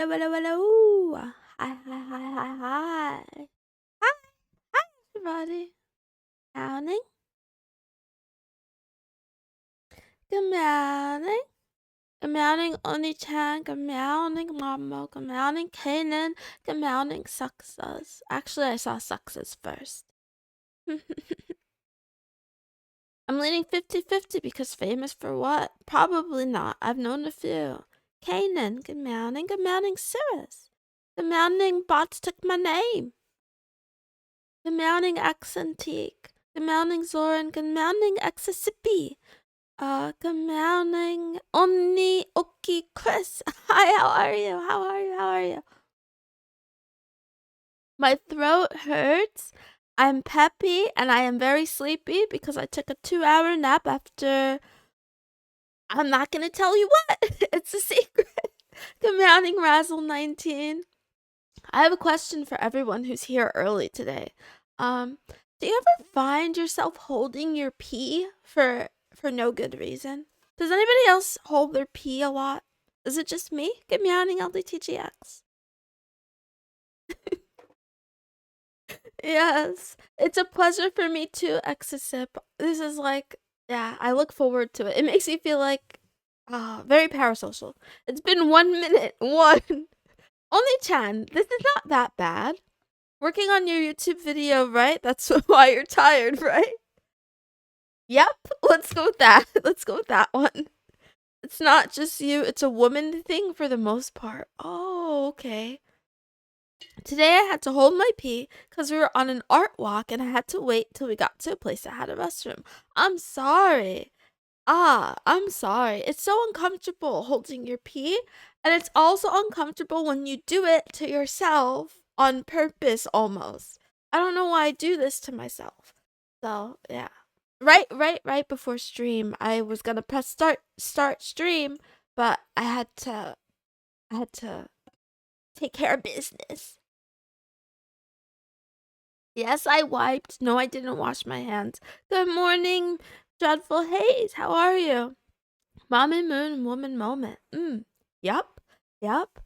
Hello, hello, hello. Hi, hi, hi, hi, hi. Hi, hi, everybody. Morning. Good morning. Good morning, Oni-chan. Good morning, Mama. Good morning, Kanan. Good morning, Success. Actually, I saw Success first. I'm leaning 50-50 because famous for what? Probably not. I've known a few. Kanan. Good morning. Good morning, Cirrus. Good morning, bots took my name. Good morning, Accentique. Good morning, Zoran. Good morning, Accessipi. Good morning, Oni Oki Chris. Hi, how are you? How are you? How are you? My throat hurts. I'm peppy and I am very sleepy because I took a 2-hour nap after. I'm not gonna tell you what. It's a secret. Good morning, Razzle19. I have a question for everyone who's here early today. Do you ever find yourself holding your pee for no good reason? Does anybody else hold their pee a lot? Is it just me? Good morning, LDTGX. Yes, it's a pleasure for me to Exisip. This is like, yeah, I look forward to it. It makes me feel like, very parasocial. It's been 1 minute. One. Only Chan, this is not that bad. Working on your YouTube video, right? That's why you're tired, right? Yep, let's go with that. Let's go with that one. It's not just you, it's a woman thing for the most part. Oh, okay. Today I had to hold my pee because we were on an art walk and I had to wait till we got to a place that had a restroom. I'm sorry. I'm sorry. It's so uncomfortable holding your pee, and it's also uncomfortable when you do it to yourself on purpose almost. I don't know why I do this to myself. So, yeah. Right before stream, I was gonna press start stream, but I had to take care of business. Yes, I wiped. No, I didn't wash my hands. Good morning, Dreadful Haze. How are you? Mom and Moon, Woman Moment. Yup. Yup.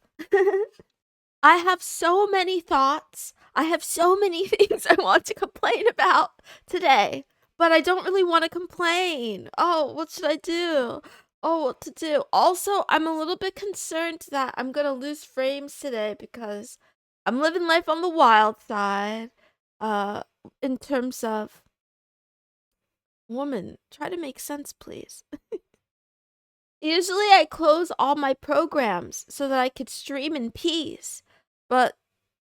I have so many thoughts. I have so many things I want to complain about today, but I don't really want to complain. Oh, what should I do? Oh, what to do? Also, I'm a little bit concerned that I'm gonna lose frames today because I'm living life on the wild side. Uh, in terms of woman, try to make sense, please. Usually I close all my programs so that I could stream in peace, but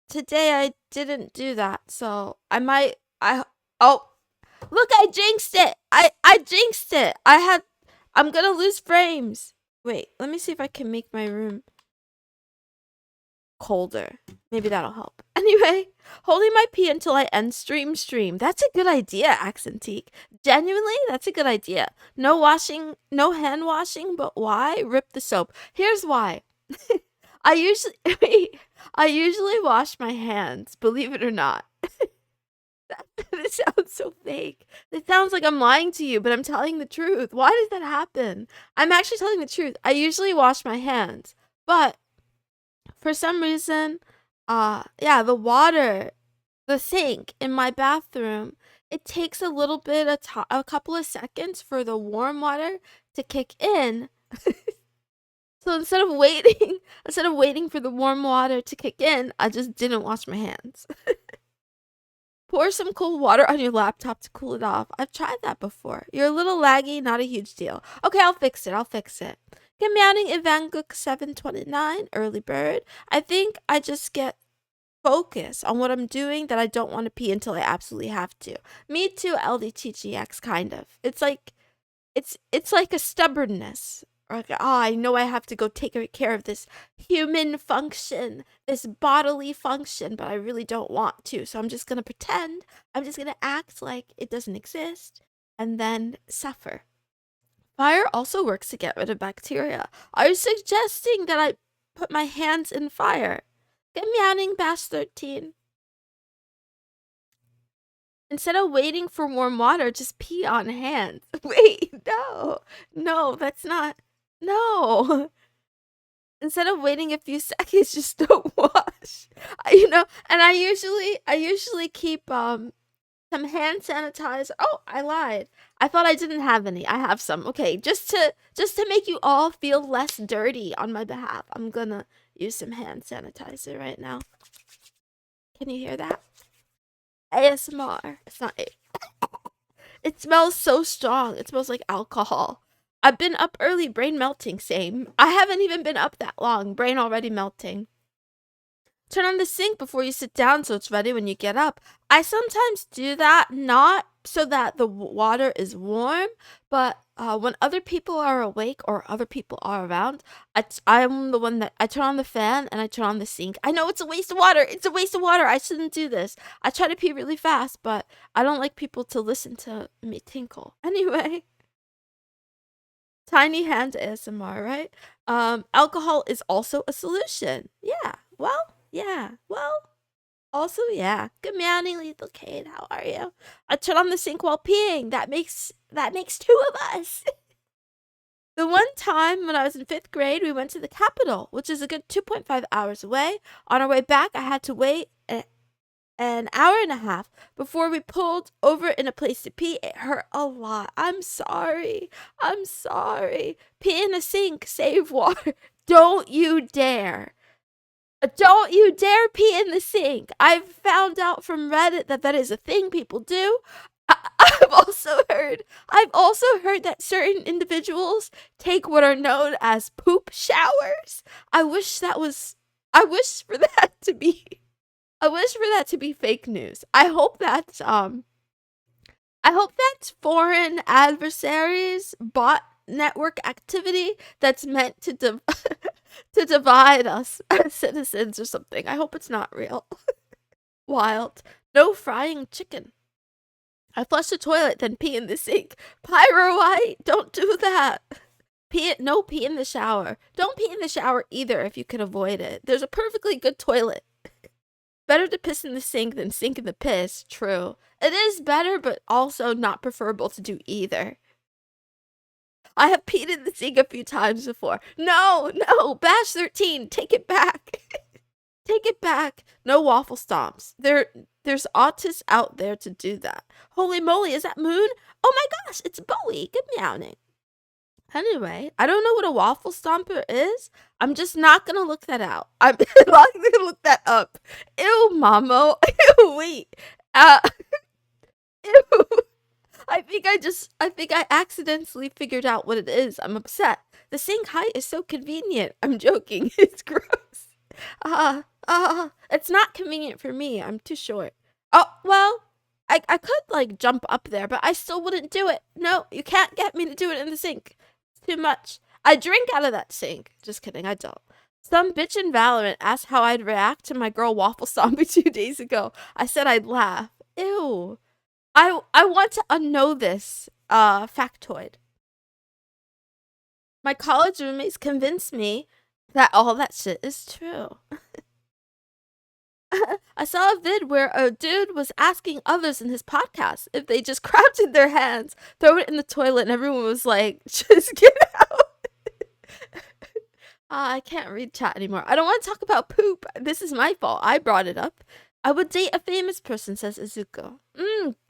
today I didn't do that, so oh, look, I jinxed it. I jinxed it. I'm gonna lose frames. Wait, let me see if I can make my room colder. Maybe that'll help. Anyway, holding my pee until I end stream. That's a good idea, Accentique. Genuinely, that's a good idea. No washing, no hand washing, but why? Rip the soap. Here's why. I usually wash my hands, believe it or not. This sounds so fake. It sounds like I'm lying to you, but I'm telling the truth. Why does that happen? I'm actually telling the truth. I usually wash my hands, but for some reason, yeah, the water, the sink in my bathroom, it takes a little bit of a couple of seconds for the warm water to kick in. So instead of waiting for the warm water to kick in, I just didn't wash my hands. Pour some cold water on your laptop to cool it off. I've tried that before. You're a little laggy, not a huge deal. Okay, I'll fix it. Good morning, Ivanguk729, early bird. I think I just get focus on what I'm doing that I don't want to pee until I absolutely have to. Me too, LDTGX, kind of. It's like a stubbornness. Like, I know I have to go take care of this human function, this bodily function, but I really don't want to. So I'm just gonna pretend. I'm just gonna act like it doesn't exist and then suffer. Fire also works to get rid of bacteria. Are you suggesting that I put my hands in fire? Get meowing, Bash 13. Instead of waiting for warm water, just pee on hands. Wait, no. No, that's not. No. Instead of waiting a few seconds, just don't wash. And I usually keep some hand sanitizer. Oh, I lied. I thought I didn't have any. I have some. Okay, just to make you all feel less dirty on my behalf, I'm gonna use some hand sanitizer right now. Can you hear that? ASMR. It's not. It smells so strong. It smells like alcohol. I've been up early, brain melting. Same. I haven't even been up that long. Brain already melting. Turn on the sink before you sit down so it's ready when you get up. I sometimes do that, not so that the water is warm, but when other people are awake or other people are around, I'm the one that I turn on the fan and I turn on the sink. I know it's a waste of water. It's a waste of water. I shouldn't do this. I try to pee really fast, but I don't like people to listen to me tinkle. Anyway. Tiny hand ASMR, right? Alcohol is also a solution. Yeah. Well, yeah. Well, also, yeah. Good morning, Lethal Kate. How are you? I turn on the sink while peeing. That makes two of us. The one time when I was in 5th grade, we went to the Capitol, which is a good 2.5 hours away. On our way back, I had to wait an hour and a half before we pulled over in a place to pee. It hurt a lot. I'm sorry. Pee in a sink. Save water. Don't you dare. Don't you dare pee in the sink. I've found out from Reddit that is a thing people do. I've also heard that certain individuals take what are known as poop showers. I wish for that to be fake news. I hope that's foreign adversaries bot network activity that's meant to to divide us as citizens or something. I hope it's not real. Wild. No frying chicken. I flush the toilet, then pee in the sink. Pyro White, don't do that. Pee in the shower. Don't pee in the shower either if you can avoid it. There's a perfectly good toilet. Better to piss in the sink than sink in the piss. True. It is better, but also not preferable to do either. I have peed in the sink a few times before. No, Bash 13, take it back. Take it back. No waffle stomps. There's autists out there to do that. Holy moly, is that Moon? Oh my gosh, it's Bowie. Good meowing. Anyway, I don't know what a waffle stomper is. I'm just not gonna look that out. I'm not gonna look that up. Ew, Mamo. Ew, wait. Ew. I think I accidentally figured out what it is. I'm upset. The sink height is so convenient. I'm joking. It's gross. It's not convenient for me. I'm too short. Oh, well, I could like jump up there, but I still wouldn't do it. No, you can't get me to do it in the sink. It's too much. I drink out of that sink. Just kidding, I don't. Some bitch in Valorant asked how I'd react to my girl waffle zombie 2 days ago. I said I'd laugh. Ew. I want to unknow this factoid. My college roommates convinced me that all that shit is true. I saw a vid where a dude was asking others in his podcast if they just crapped in their hands, throw it in the toilet, and everyone was like, just get out. I can't read chat anymore. I don't want to talk about poop. This is my fault. I brought it up. I would date a famous person, says Izuko.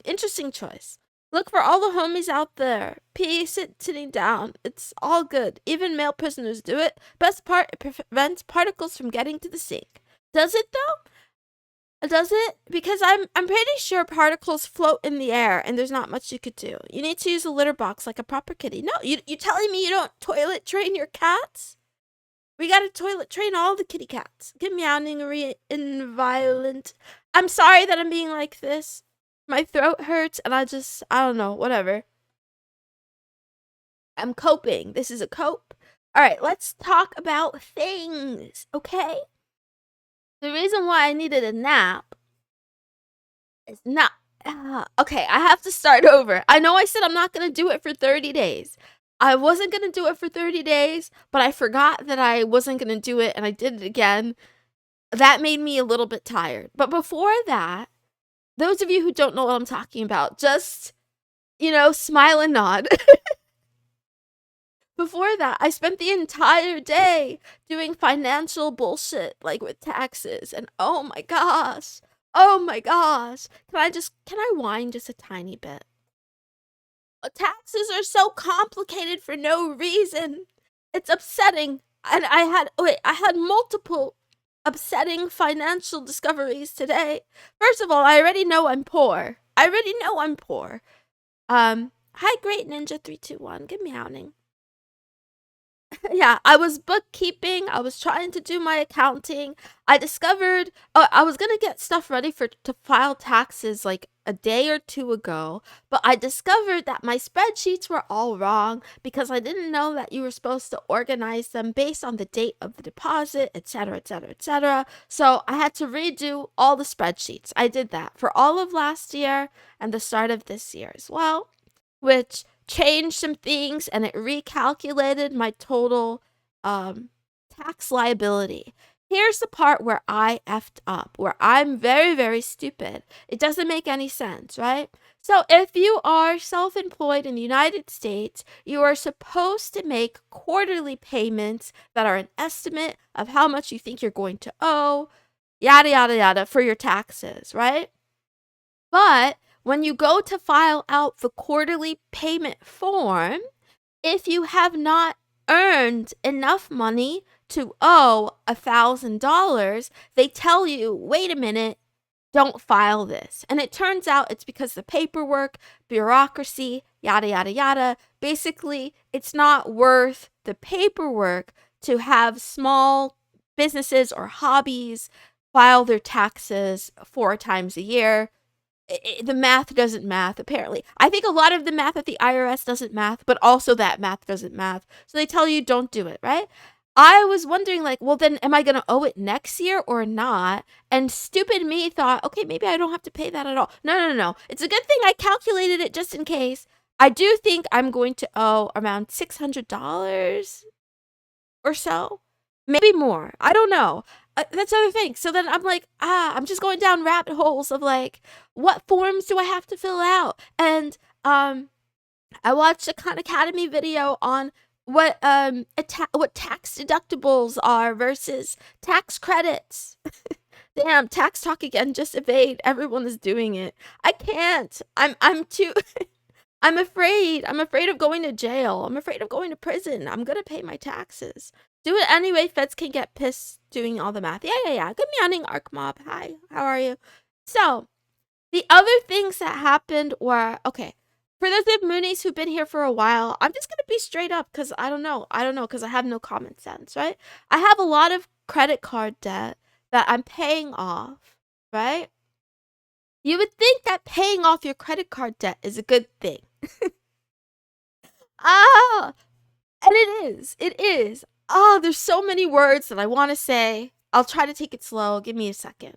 Interesting choice. Look for all the homies out there. Pee sitting down. It's all good. Even male prisoners do it. Best part, it prevents particles from getting to the sink. Does it though? Does it? Because I'm pretty sure particles float in the air and there's not much you could do. You need to use a litter box like a proper kitty. No, you telling me you don't toilet train your cats? We gotta toilet train all the kitty cats. Get meowing and violent. I'm sorry that I'm being like this. My throat hurts and I don't know, whatever. I'm coping. This is a cope. Alright, let's talk about things, okay? The reason why I needed a nap is not... okay, I have to start over. I know I said I'm not gonna do it for 30 days. I wasn't going to do it for 30 days, but I forgot that I wasn't going to do it and I did it again. That made me a little bit tired. But before that, those of you who don't know what I'm talking about, just, smile and nod. before that, I spent the entire day doing financial bullshit, like with taxes. And oh my gosh. Oh my gosh. Can I whine just a tiny bit? Taxes are so complicated for no reason. It's upsetting. And I had multiple upsetting financial discoveries today. First of all, I already know I'm poor. Hi, Great Ninja 321. Give me outing. Yeah, I was bookkeeping. I was trying to do my accounting. I discovered I was gonna get stuff ready to file taxes like a day or two ago, but I discovered that my spreadsheets were all wrong because I didn't know that you were supposed to organize them based on the date of the deposit, etc., etc., etc. So I had to redo all the spreadsheets. I did that for all of last year and the start of this year as well, which changed some things and it recalculated my total tax liability. Here's the part where I effed up, where I'm very, very stupid. It doesn't make any sense, right? So if you are self-employed in the United States, you are supposed to make quarterly payments that are an estimate of how much you think you're going to owe, yada, yada, yada, for your taxes, right? But when you go to file out the quarterly payment form, if you have not earned enough money to owe $1,000, they tell you, wait a minute, don't file this. And it turns out it's because the paperwork, bureaucracy, yada, yada, yada. Basically, it's not worth the paperwork to have small businesses or hobbies file their taxes 4 times a year. The math doesn't math, apparently. I think a lot of the math at the IRS doesn't math, but also that math doesn't math. So they tell you don't do it, right? I was wondering, like, well, then am I going to owe it next year or not? And stupid me thought, okay, maybe I don't have to pay that at all. No. It's a good thing I calculated it just in case. I do think I'm going to owe around $600 or so. Maybe more. I don't know. That's the other thing. So then I'm like, I'm just going down rabbit holes of like, what forms do I have to fill out? And I watched a Khan Academy video on what tax deductibles are versus tax credits. Damn, tax talk again, just evade. Everyone is doing it. I can't. I'm too I'm afraid. I'm afraid of going to jail. I'm afraid of going to prison. I'm gonna pay my taxes. Do it anyway. Feds can get pissed doing all the math. Yeah. Good morning, Arc Mob. Hi, how are you? So, the other things that happened were, okay, for those of Moonies who've been here for a while, I'm just gonna be straight up because I don't know, because I have no common sense, right? I have a lot of credit card debt that I'm paying off, right? You would think that paying off your credit card debt is a good thing. Ah, and it is. Oh, there's so many words that I want to say. I'll try to take it slow. Give me a second,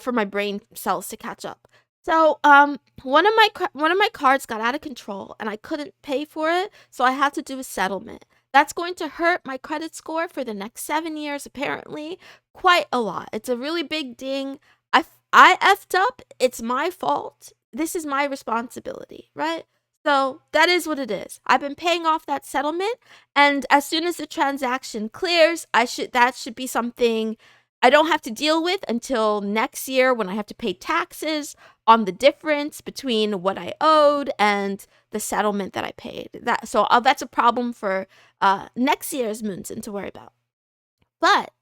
for my brain cells to catch up. So, one of my cards got out of control, and I couldn't pay for it, so I had to do a settlement. That's going to hurt my credit score for the next 7 years, apparently, quite a lot. It's a really big ding. I effed up. It's my fault. This is my responsibility, right? So that is what it is. I've been paying off that settlement, and as soon as the transaction clears, that should be something I don't have to deal with until next year when I have to pay taxes on the difference between what I owed and the settlement that I paid. That's a problem for next year's Moonson to worry about. But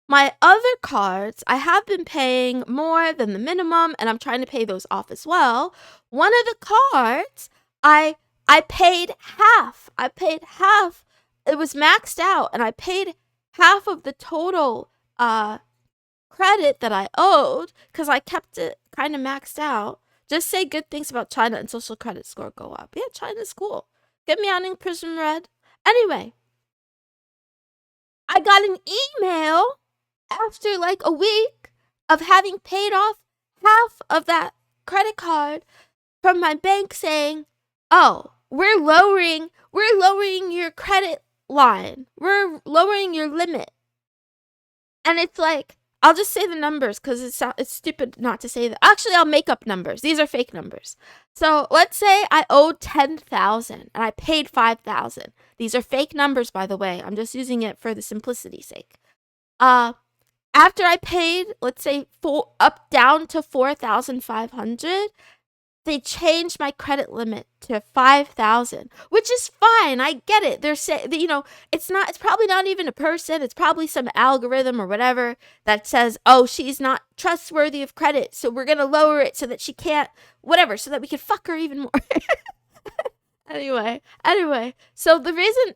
my other cards, I have been paying more than the minimum, and I'm trying to pay those off as well. One of the cards, I paid half. I paid half. It was maxed out, and I paid half of the total credit that I owed because I kept it kind of maxed out. Just say good things about China and social credit score go up. Yeah, China's cool. Get me on in Prism Red. Anyway, I got an email after like a week of having paid off half of that credit card from my bank saying, "Oh, we're lowering your credit line. We're lowering your limit." And it's like, I'll just say the numbers because it's stupid not to say that. Actually, I'll make up numbers. These are fake numbers. So let's say I owed 10,000 and I paid 5,000. These are fake numbers, by the way. I'm just using it for the simplicity's sake. After I paid, let's say down to 4,500, they changed my credit limit to 5,000, which is fine. I get it. They're saying, it's probably not even a person. It's probably some algorithm or whatever that says, oh, she's not trustworthy of credit, so we're going to lower it so that she can't, whatever, so that we can fuck her even more. Anyway, so the reason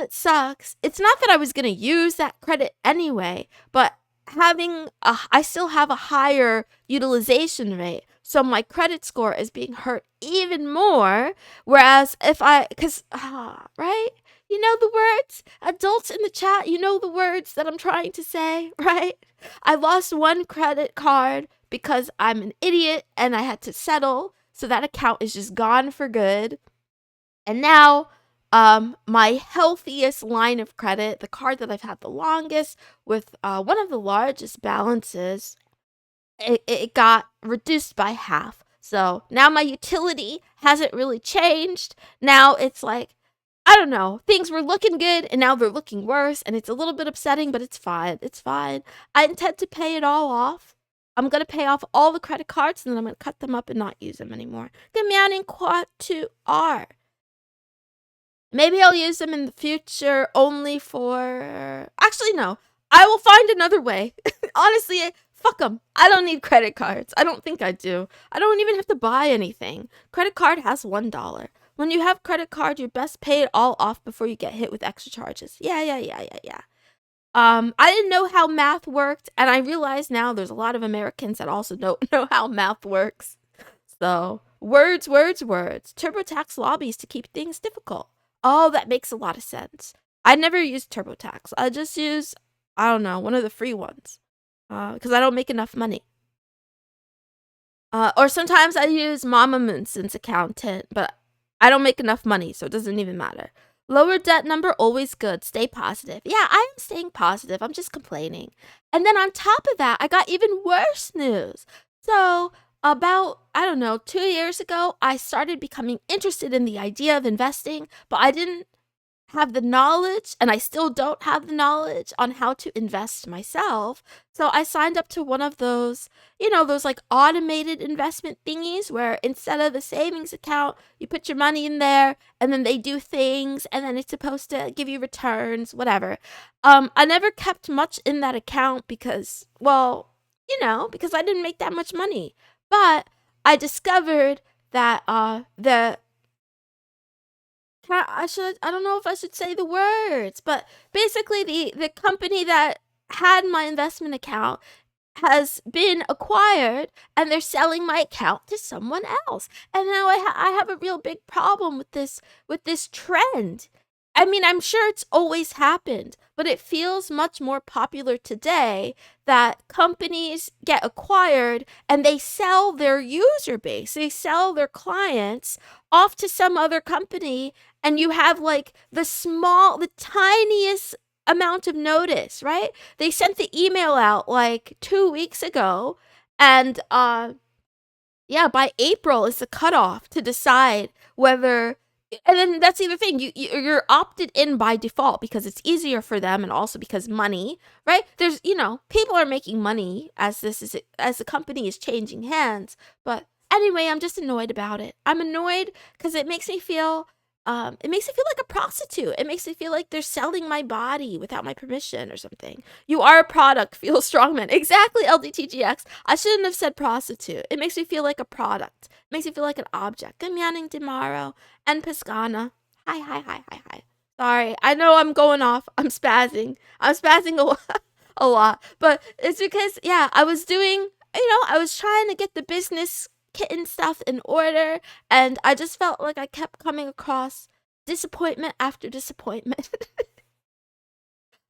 it sucks, it's not that I was going to use that credit anyway, but I still have a higher utilization rate. So my credit score is being hurt even more. Whereas right? You know the words? Adults in the chat, you know the words that I'm trying to say, right? I lost one credit card because I'm an idiot and I had to settle. So that account is just gone for good. And now my healthiest line of credit, the card that I've had the longest with one of the largest balances, it got reduced by half. So now my utility hasn't really changed. Now it's like, I don't know, things were looking good and now they're looking worse, and it's a little bit upsetting, but it's fine. It's fine. I intend to pay it all off. I'm going to pay off all the credit cards and then I'm going to cut them up and not use them anymore. QOTD. Maybe I'll use them in the future only for... Actually, no. I will find another way. Honestly, fuck them. I don't need credit cards. I don't think I do. I don't even have to buy anything. Credit card has $1. When you have credit card, you best pay it all off before you get hit with extra charges. Yeah. I didn't know how math worked, and I realize now there's a lot of Americans that also don't know how math works. So, words. TurboTax lobbies to keep things difficult. Oh, that makes a lot of sense. I never use TurboTax. I just use, I don't know, one of the free ones. Because I don't make enough money. Or sometimes I use Mama Moonson's accountant, but I don't make enough money, so it doesn't even matter. Lower debt number, always good. Stay positive. Yeah, I am staying positive. I'm just complaining. And then on top of that, I got even worse news. So about, 2 years ago, I started becoming interested in the idea of investing, but I didn't have the knowledge, and I still don't have the knowledge on how to invest myself. So I signed up to one of those, those like automated investment thingies where instead of the savings account, you put your money in there and then they do things and then it's supposed to give you returns, whatever. I never kept much in that account because, because I didn't make that much money. But I discovered that I don't know if I should say the words, but basically the company that had my investment account has been acquired and they're selling my account to someone else. And now I have a real big problem with this trend. I mean, I'm sure it's always happened, but it feels much more popular today that companies get acquired and they sell their user base, they sell their clients off to some other company, and you have like the tiniest amount of notice, right? They sent the email out like 2 weeks ago, and by April is the cutoff to decide whether. And then that's the other thing. You're opted in by default because it's easier for them, and also because money, right? There's people are making money as the company is changing hands. But anyway, I'm just annoyed about it. I'm annoyed because it makes me feel like a prostitute. It makes me feel like they're selling my body without my permission or something. You are a product, feel strongman. Exactly, LDTGX. I shouldn't have said prostitute. It makes me feel like a product. It makes me feel like an object. Good morning, Demaro and Piscana. Hi. Sorry, I know I'm going off. I'm spazzing a lot. But it's because, I was doing, I was trying to get the business kitten stuff in order, and I just felt like I kept coming across disappointment after disappointment.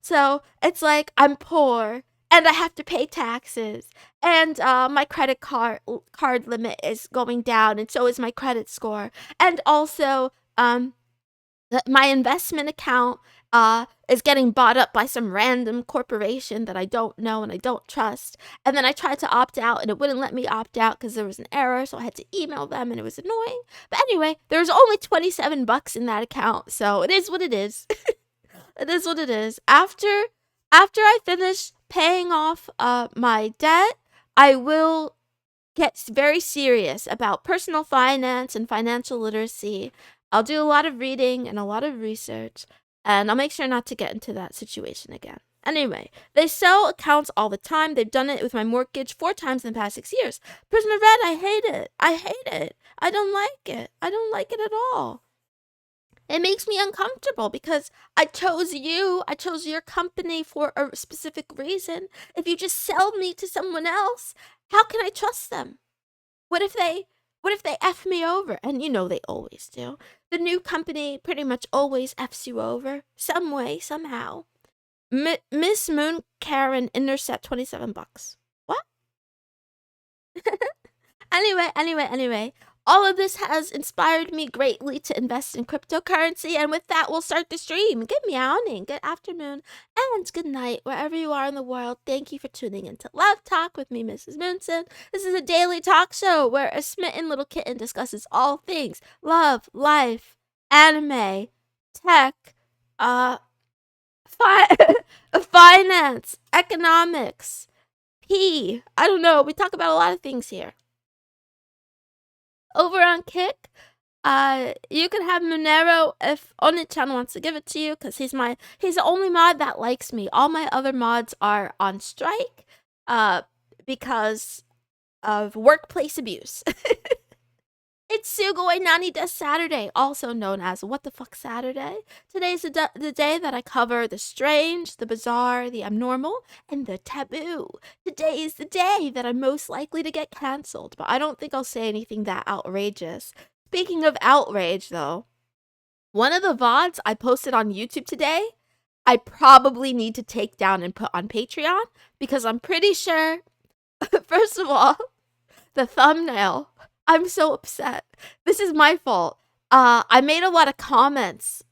So it's like I'm poor and I have to pay taxes, and my credit card limit is going down, and so is my credit score, and also my investment account is getting bought up by some random corporation that I don't know and I don't trust. And then I tried to opt out and it wouldn't let me opt out because there was an error, so I had to email them and it was annoying. But anyway, there's only 27 bucks in that account, so it is what it is. It is what it is. After I finish paying off my debt, I will get very serious about personal finance and financial literacy. I'll do a lot of reading and a lot of research, and I'll make sure not to get into that situation again. Anyway, they sell accounts all the time. They've done it with my mortgage 4 times in the past 6 years. Prism of Red, I hate it. I hate it. I don't like it. I don't like it at all. It makes me uncomfortable because I chose you. I chose your company for a specific reason. If you just sell me to someone else, how can I trust them? What if they F me over? And you know they always do. The new company pretty much always Fs you over. Some way, somehow. Miss Moon Karen intercept 27 bucks. What? Anyway. All of this has inspired me greatly to invest in cryptocurrency, and with that, we'll start the stream. Good meowing, good afternoon, and good night, wherever you are in the world. Thank you for tuning into Love Talk with me, Mrs. Moonson. This is a daily talk show where a smitten little kitten discusses all things love, life, anime, tech, finance, economics, I don't know. We talk about a lot of things here. Over on Kick, you can have Monero if Oni-chan wants to give it to you, because he's the only mod that likes me. All my other mods are on strike, because of workplace abuse. It's Sugoi Nani Desu Saturday, also known as What the Fuck Saturday. Today's the day that I cover the strange, the bizarre, the abnormal, and the taboo. Today is the day that I'm most likely to get cancelled, but I don't think I'll say anything that outrageous. Speaking of outrage, though, one of the VODs I posted on YouTube today, I probably need to take down and put on Patreon, because I'm pretty sure, first of all, the thumbnail, I'm so upset. This is my fault. I made a lot of comments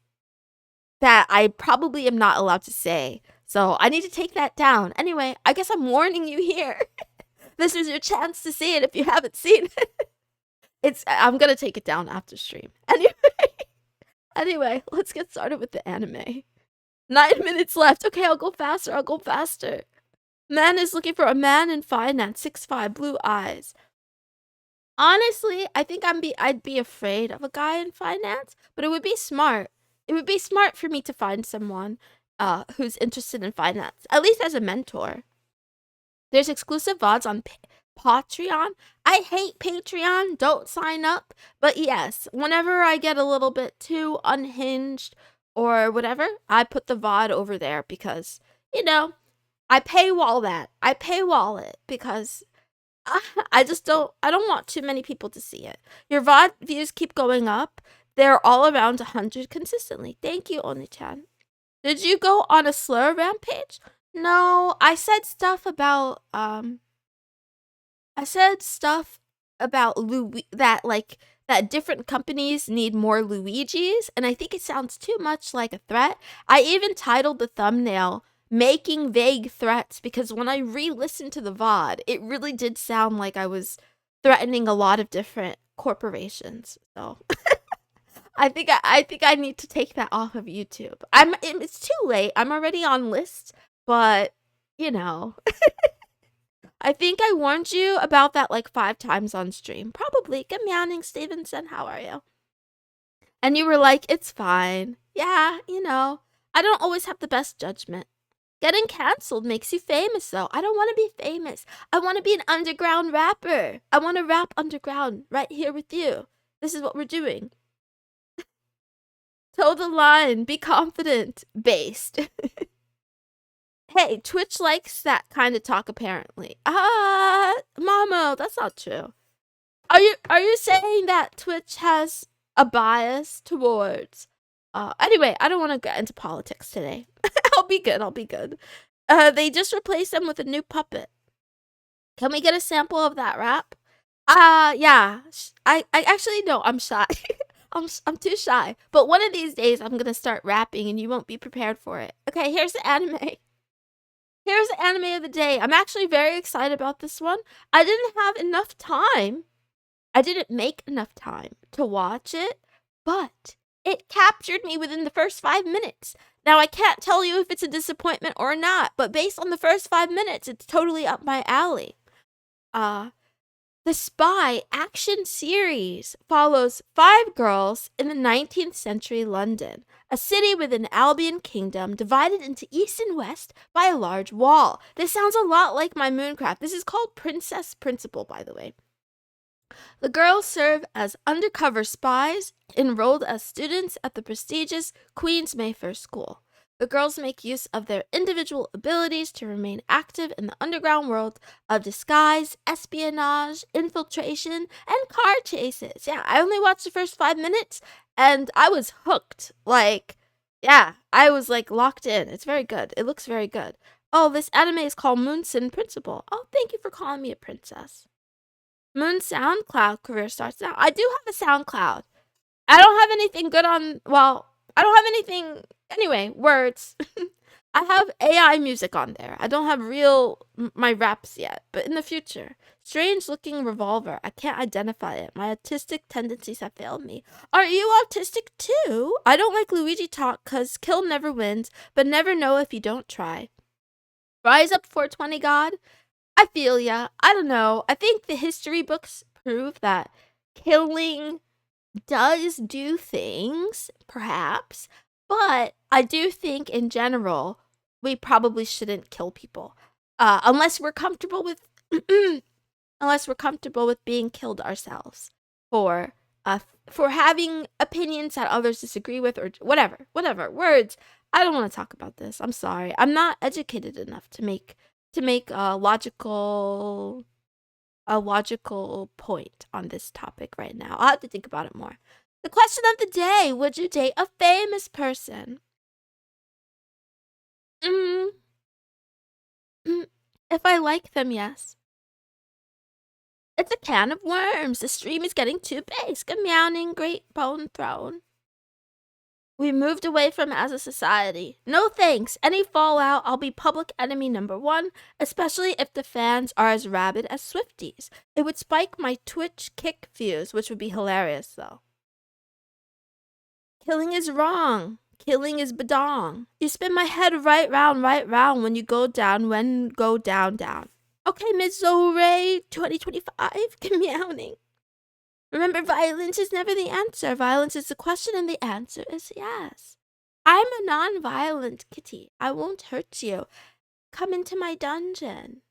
that I probably am not allowed to say, so I need to take that down. Anyway, I guess I'm warning you here. This is your chance to see it if you haven't seen it. I'm gonna take it down after stream. Anyway, let's get started with the anime. 9 minutes left. Okay, I'll go faster. Man is looking for a man in finance, 6'5", blue eyes. Honestly, I think I'd be afraid of a guy in finance, but it would be smart. It would be smart for me to find someone who's interested in finance, at least as a mentor. There's exclusive VODs on Patreon. I hate Patreon. Don't sign up. But yes, whenever I get a little bit too unhinged or whatever, I put the VOD over there because, I paywall that. I paywall it because I don't want too many people to see it. Your VOD views keep going up. They're all around 100 consistently. Thank you, Oni-chan. Did you go on a slur rampage? No, I said stuff about that different companies need more Luigis, and I think it sounds too much like a threat. I even titled the thumbnail Making Vague Threats, because when I re-listened to the VOD, it really did sound like I was threatening a lot of different corporations. So I think I need to take that off of YouTube. It's too late. I'm already on lists, but I think I warned you about that like 5 times on stream. Probably. Good morning, Stevenson. How are you? And you were like, it's fine. Yeah, I don't always have the best judgment. Getting cancelled makes you famous, though. I don't want to be famous. I want to be an underground rapper. I want to rap underground right here with you. This is what we're doing. Toe the line. Be confident. Based. Hey, Twitch likes that kind of talk, apparently. Mamo, that's not true. Are you saying that Twitch has a bias towards... Anyway, I don't want to get into politics today. I'll be good. They just replaced them with a new puppet. Can we get a sample of that rap? Yeah. I actually, no, I'm shy. I'm too shy. But one of these days, I'm gonna start rapping, and you won't be prepared for it. Okay, here's the anime. Here's the anime of the day. I'm actually very excited about this one. I didn't have enough time. I didn't make enough time to watch it, but it captured me within the first 5 minutes. Now, I can't tell you if it's a disappointment or not, but based on the first 5 minutes, it's totally up my alley. The Spy action series follows 5 girls in the 19th century London, a city within Albion Kingdom divided into east and west by a large wall. This sounds a lot like my Mooncraft. This is called Princess Principal, by the way. The girls serve as undercover spies enrolled as students at the prestigious Queen's Mayfair School. The girls make use of their individual abilities to remain active in the underground world of disguise, espionage, infiltration, and car chases. Yeah, I only watched the first 5 minutes and I was hooked. Yeah, I was locked in. It's very good. It looks very good. Oh, this anime is called Moonson Principal. Oh, thank you for calling me a princess. Moon SoundCloud career starts now. I do have a SoundCloud. I don't have anything good on, I don't have anything, anyway, words. I have AI music on there. I don't have my raps yet, but in the future. Strange looking revolver. I can't identify it. My autistic tendencies have failed me. Are you autistic too? I don't like Luigi talk cause kill never wins, but never know if you don't try. Rise up 420 God. I feel ya. I don't know. I think the history books prove that killing does do things, perhaps, but I do think in general we probably shouldn't kill people, unless we're comfortable with being killed ourselves for having opinions that others disagree with or whatever words. I don't want to talk about this. I'm sorry. I'm not educated enough to make a logical point on this topic right now. I'll have to think about it more. The question of the day: would you date a famous person? If I like them, yes. It's a can of worms. The stream is getting too big. Meowing, great bone throne. We moved away from as a society. No thanks. Any fallout, I'll be public enemy number 1, especially if the fans are as rabid as Swifties. It would spike my Twitch kick views, which would be hilarious, though. Killing is wrong. Killing is badong. You spin my head right round when you go down, down. Okay, Ms. Zoray, 2025, meowing. Remember, violence is never the answer. Violence is the question, and the answer is yes. I'm a non-violent kitty. I won't hurt you. Come into my dungeon.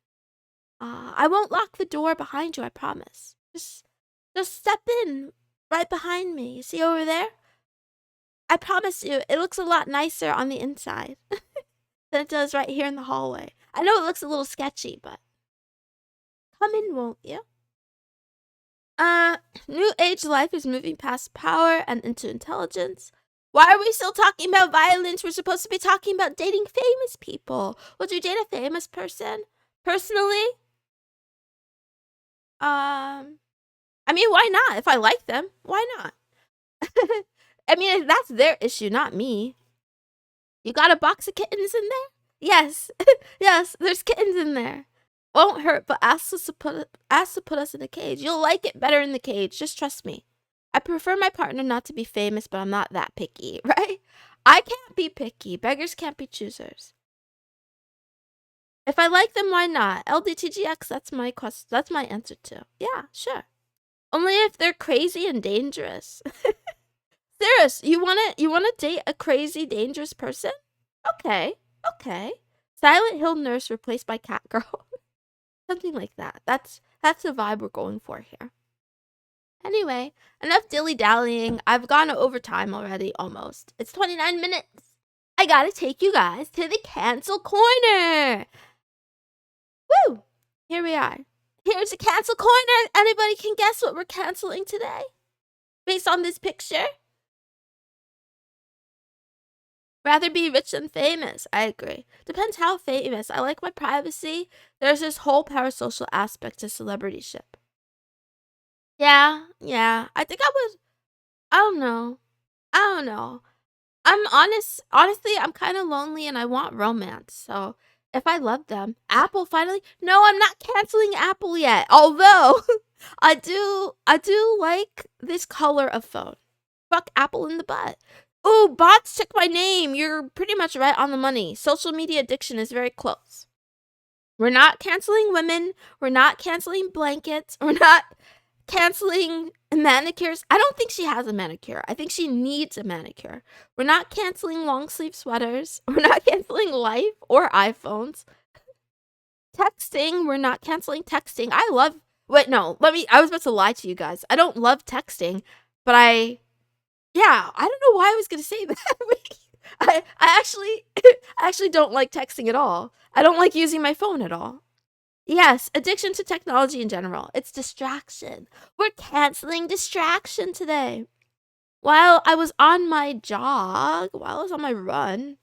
I won't lock the door behind you, I promise. Just step in right behind me. See over there? I promise you, it looks a lot nicer on the inside than it does right here in the hallway. I know it looks a little sketchy, but come in, won't you? New age life is moving past power and into intelligence. Why are we still talking about violence? We're supposed to be talking about dating famous people. Would you date a famous person? Personally? I mean, why not? If I like them, why not? I mean, that's their issue, not me. You got a box of kittens in there? Yes. Yes, there's kittens in there. Won't hurt, but ask to put us in a cage. You'll like it better in the cage. Just trust me. I prefer my partner not to be famous, but I'm not that picky, right? I can't be picky. Beggars can't be choosers. If I like them, why not? LDTGX, that's my question. That's my answer too. Yeah, sure. Only if they're crazy and dangerous. Serious, you wanna date a crazy, dangerous person? Okay. Silent Hill nurse replaced by cat girl. Something like that. That's the vibe we're going for here. Anyway, enough dilly-dallying. I've gone over time already, almost. It's 29 minutes. I gotta take you guys to the cancel corner. Woo! Here we are. Here's the cancel corner. Anybody can guess what we're canceling today? Based on this picture? Rather be rich than famous. I agree. Depends how famous. I like my privacy. There's this whole parasocial aspect to celebrityship. Yeah. I think I don't know. I don't know. Honestly, I'm kind of lonely and I want romance. So if I love them, Apple finally. No, I'm not canceling Apple yet. Although I do like this color of phone. Fuck Apple in the butt. Ooh, bots took my name. You're pretty much right on the money. Social media addiction is very close. We're not canceling women. We're not canceling blankets. We're not canceling manicures. I don't think she has a manicure. I think she needs a manicure. We're not canceling long sleeve sweaters. We're not canceling life or iPhones. Texting, we're not canceling texting. I love. Wait, no. I was about to lie to you guys. I don't love texting, but yeah, I don't know why I was going to say that. I actually I actually don't like texting at all. I don't like using my phone at all. Yes, addiction to technology in general. It's distraction. We're canceling distraction today. While I was on my jog, while I was on my run,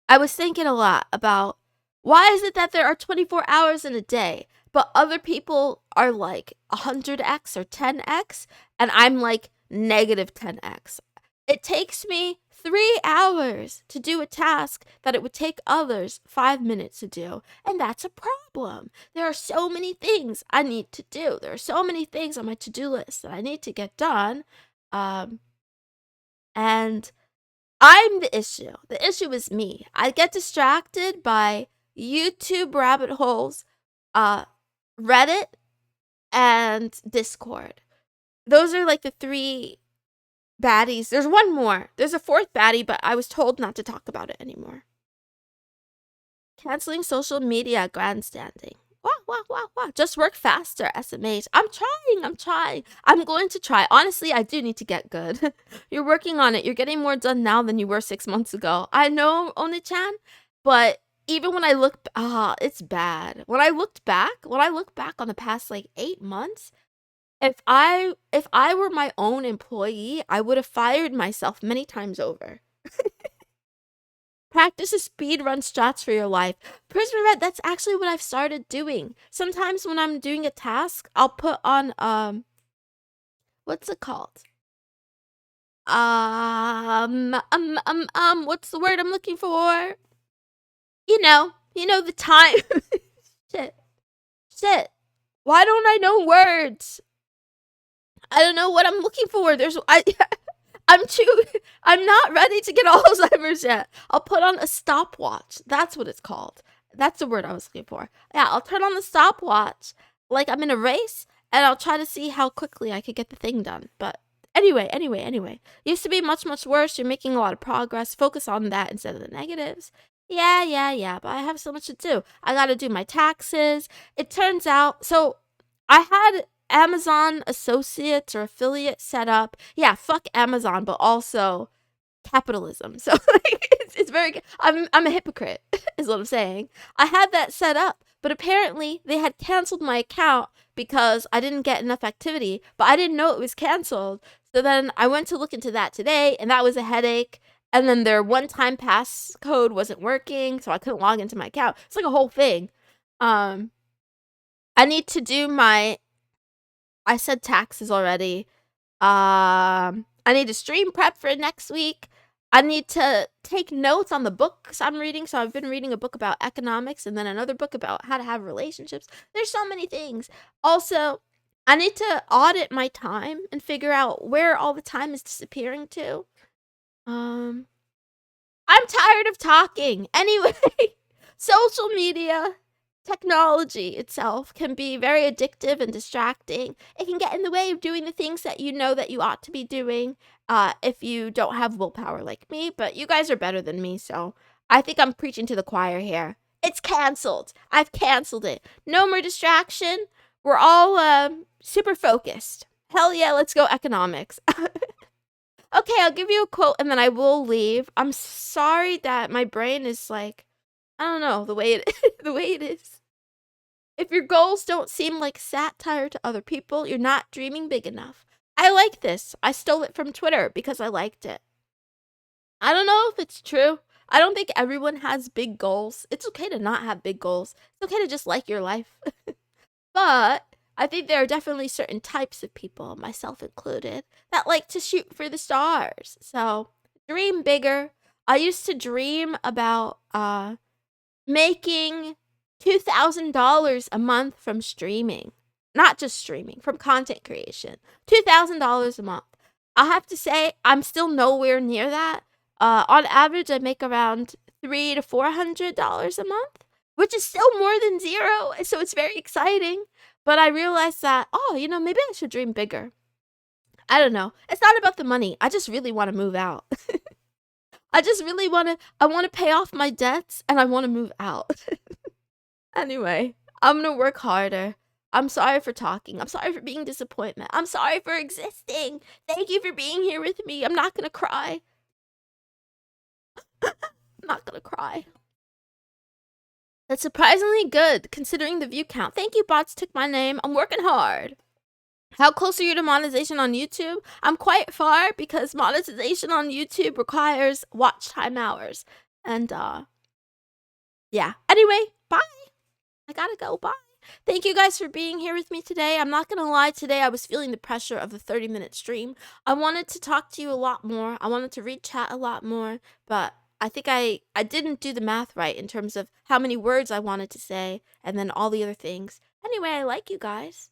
I was thinking a lot about why is it that there are 24 hours in a day, but other people are like 100x or 10x, and I'm like negative 10x. It takes me 3 hours to do a task that it would take others 5 minutes to do, and that's a problem. There are so many things I need to do. There are so many things on my to-do list that I need to get done, and I'm the issue. The issue is me. I get distracted by YouTube rabbit holes, Reddit, and Discord. Those are like the three baddies. There's one more. There's a fourth baddie, but I was told not to talk about it anymore. Canceling social media grandstanding. Wow. Just work faster, SMH. I'm trying. I'm going to try. Honestly, I do need to get good. You're working on it. You're getting more done now than you were 6 months ago. I know, Oni-chan, but even when I look, it's bad. When I look back on the past like 8 months, if I were my own employee, I would have fired myself many times over. Practice a speed run strats for your life. Prisoner Red, that's actually what I've started doing. Sometimes when I'm doing a task, I'll put on what's it called? What's the word I'm looking for? You know the time. Shit. Why don't I know words? I don't know what I'm looking for. I'm not ready to get Alzheimer's yet. I'll put on a stopwatch. That's what it's called. That's the word I was looking for. Yeah, I'll turn on the stopwatch like I'm in a race, and I'll try to see how quickly I could get the thing done. But anyway. Used to be much, much worse. You're making a lot of progress. Focus on that instead of the negatives. Yeah, but I have so much to do. I gotta do my taxes. It turns out, so I had Amazon associates or affiliate set up. Yeah, fuck Amazon, but also capitalism. So like, it's very. I'm a hypocrite, is what I'm saying. I had that set up, but apparently they had canceled my account because I didn't get enough activity. But I didn't know it was canceled. So then I went to look into that today, and that was a headache. And then their one-time passcode wasn't working, so I couldn't log into my account. It's like a whole thing. I need to do my. I said taxes already. I need to stream prep for next week. I need to take notes on the books I'm reading. So I've been reading a book about economics and then another book about how to have relationships. There's so many things. Also, I need to audit my time and figure out where all the time is disappearing to. I'm tired of talking. Anyway, social media, technology itself can be very addictive and distracting. It can get in the way of doing the things that you know that you ought to be doing if you don't have willpower like me. But you guys are better than me, so I think I'm preaching to the choir here. It's canceled. I've canceled it. No more distraction. We're all super focused. Hell yeah, let's go economics. Okay, I'll give you a quote and then I will leave. I'm sorry that my brain is like, I don't know, the way it is. If your goals don't seem like satire to other people, you're not dreaming big enough. I like this. I stole it from Twitter because I liked it. I don't know if it's true. I don't think everyone has big goals. It's okay to not have big goals. It's okay to just like your life. But I think there are definitely certain types of people, myself included, that like to shoot for the stars. So dream bigger. I used to dream about making $2,000 a month from streaming. Not just streaming, from content creation. $2,000 a month. I have to say, I'm still nowhere near that. On average, I make around $300 to $400 a month, which is still more than zero. So it's very exciting. But I realized that, maybe I should dream bigger. I don't know. It's not about the money. I just really want to move out. I just really want to pay off my debts and I want to move out. Anyway, I'm going to work harder. I'm sorry for talking. I'm sorry for being disappointment. I'm sorry for existing. Thank you for being here with me. I'm not going to cry. I'm not going to cry. That's surprisingly good considering the view count. Thank you, bots took my name. I'm working hard. How close are you to monetization on YouTube? I'm quite far because monetization on YouTube requires watch time hours. And yeah. Anyway, bye. I gotta go. Bye. Thank you guys for being here with me today. I'm not gonna lie, today I was feeling the pressure of the 30-minute stream. I wanted to talk to you a lot more. I wanted to read chat a lot more, but I think I didn't do the math right in terms of how many words I wanted to say and then all the other things. Anyway, I like you guys.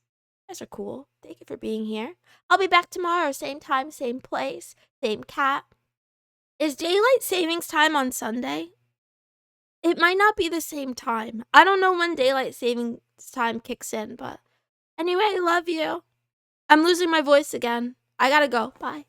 You guys are cool. Thank you for being here. I'll be back tomorrow, same time, same place, same cat. Is daylight savings time on Sunday? It might not be the same time. I don't know when daylight savings time kicks in, but anyway, I love you. I'm losing my voice again. I gotta go. Bye.